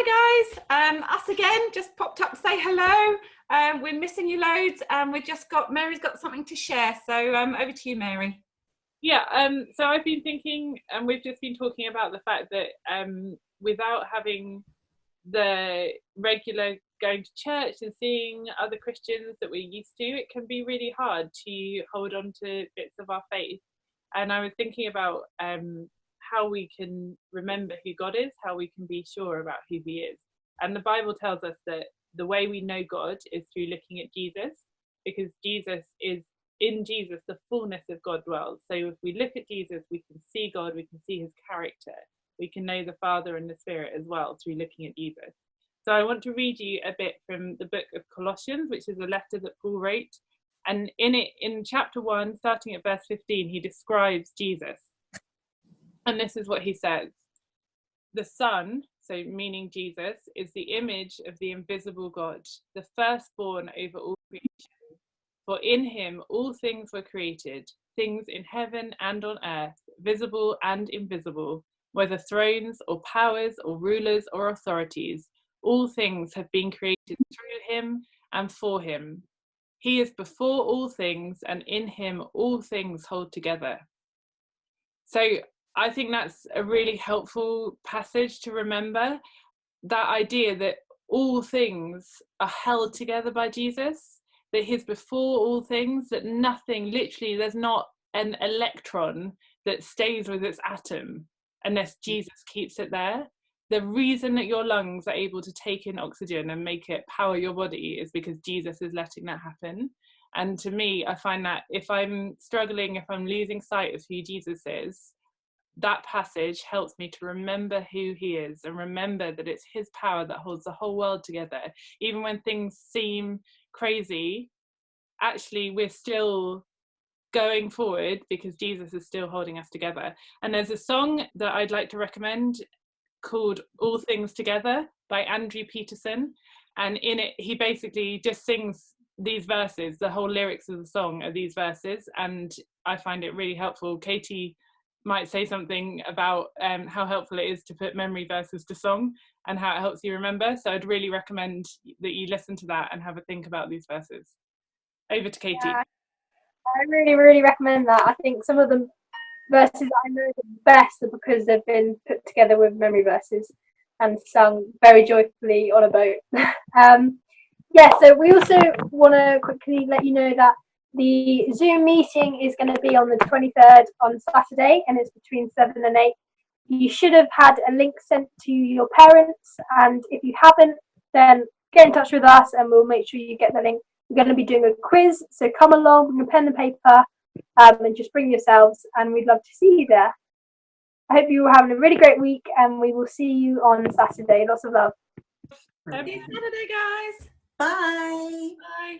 Hi guys, us again, just popped up to say hello. We're missing you loads and Mary's got something to share, so over to you, Mary. Yeah, so I've been thinking, and we've just been talking about the fact that without having the regular going to church and seeing other Christians that we're used to, it can be really hard to hold on to bits of our faith. And I was thinking about how we can remember who God is, how we can be sure about who He is. And the Bible tells us that the way we know God is through looking at Jesus, because in Jesus, the fullness of God dwells. So if we look at Jesus, we can see God, we can see His character, we can know the Father and the Spirit as well through looking at Jesus. So I want to read you a bit from the book of Colossians, which is a letter that Paul wrote. And in chapter 1, starting at verse 15, he describes Jesus. And this is what he says. The Son, so meaning Jesus, is the image of the invisible God, the firstborn over all creation. For in him all things were created, things in heaven and on earth, visible and invisible, whether thrones or powers or rulers or authorities. All things have been created through him and for him. He is before all things, and in him all things hold together. So I think that's a really helpful passage to remember, that idea that all things are held together by Jesus, that he's before all things, that nothing, literally, there's not an electron that stays with its atom unless Jesus keeps it there. The reason that your lungs are able to take in oxygen and make it power your body is because Jesus is letting that happen. And to me, I find that if I'm struggling, if I'm losing sight of who Jesus is, that passage helps me to remember who he is and remember that it's his power that holds the whole world together. Even when things seem crazy, actually we're still going forward because Jesus is still holding us together. And there's a song that I'd like to recommend called All Things Together by Andrew Peterson, and in it he basically just sings these verses. The whole lyrics of the song are these verses, and I find it really helpful. Katie might say something about how helpful it is to put memory verses to song and how it helps you remember. So I'd really recommend that you listen to that and have a think about these verses. Over to Katie. Yeah, I really, really recommend that. I think some of the verses that I know the best are because they've been put together with memory verses and sung very joyfully on a boat. So we also want to quickly let you know that the Zoom meeting is going to be on the 23rd on Saturday, and it's between 7 and 8. You should have had a link sent to your parents, and if you haven't, then get in touch with us and we'll make sure you get the link. We're going to be doing a quiz, so come along, bring a pen and paper, and just bring yourselves, and we'd love to see you there. I hope you are having a really great week, and we will see you on Saturday. Lots of love. Happy Saturday, guys. Bye. Bye.